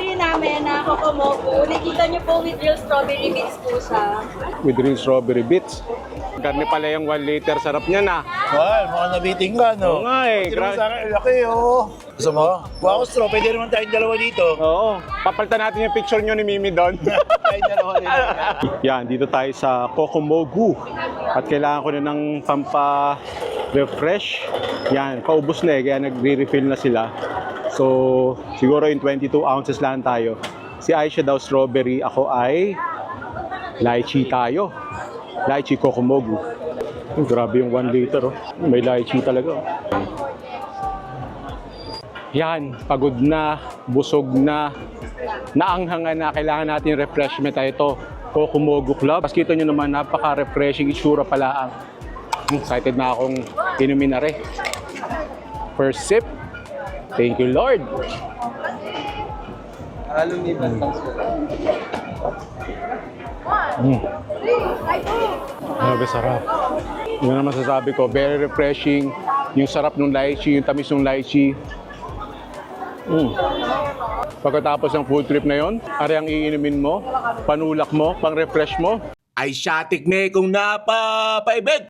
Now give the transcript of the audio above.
strawberry namin na Kokomoku. Nakita niyo po with real strawberry bits po siya. With real strawberry bits. Karne pala yung 1 liter. Sarap niya na. Well, mukhang nabiting ka, no? Oo nga eh. Hindi naman sa akin, laki, oh. Gusto mo? Kuha ko straw, pwede naman tayong dalawa dito. Oo. Papalitan natin yung picture nyo ni Mimi doon. Tayong dalawa dito. Yan, dito tayo sa Kokomogu. At kailangan ko na ng pampa-refresh. Yan, paubos na eh, kaya nagre-refill na sila. So, siguro yung 22 ounces lang tayo. Si Aisha daw strawberry, ako ay lychee tayo. Lychee Kokomogu. Grabe yung 1 liter, oh. May lychee talaga, oh. Yan, pagod na, busog na, naanghangan na, kailangan natin refreshment tayo ito. Kokomogu Club. Mas kita nyo naman, napaka-refreshing itsura pala ang. Excited na akong inumin na rin. First sip. Thank you, Lord. Grabe sarap. Yun ang masasabi ko, very refreshing. Yung sarap ng lychee, yung tamis ng lychee. Pagkatapos ng food trip na yon, ari ang iinumin mo, panulak mo, pang-refresh mo. Ay, siyatik me kung napapaibig!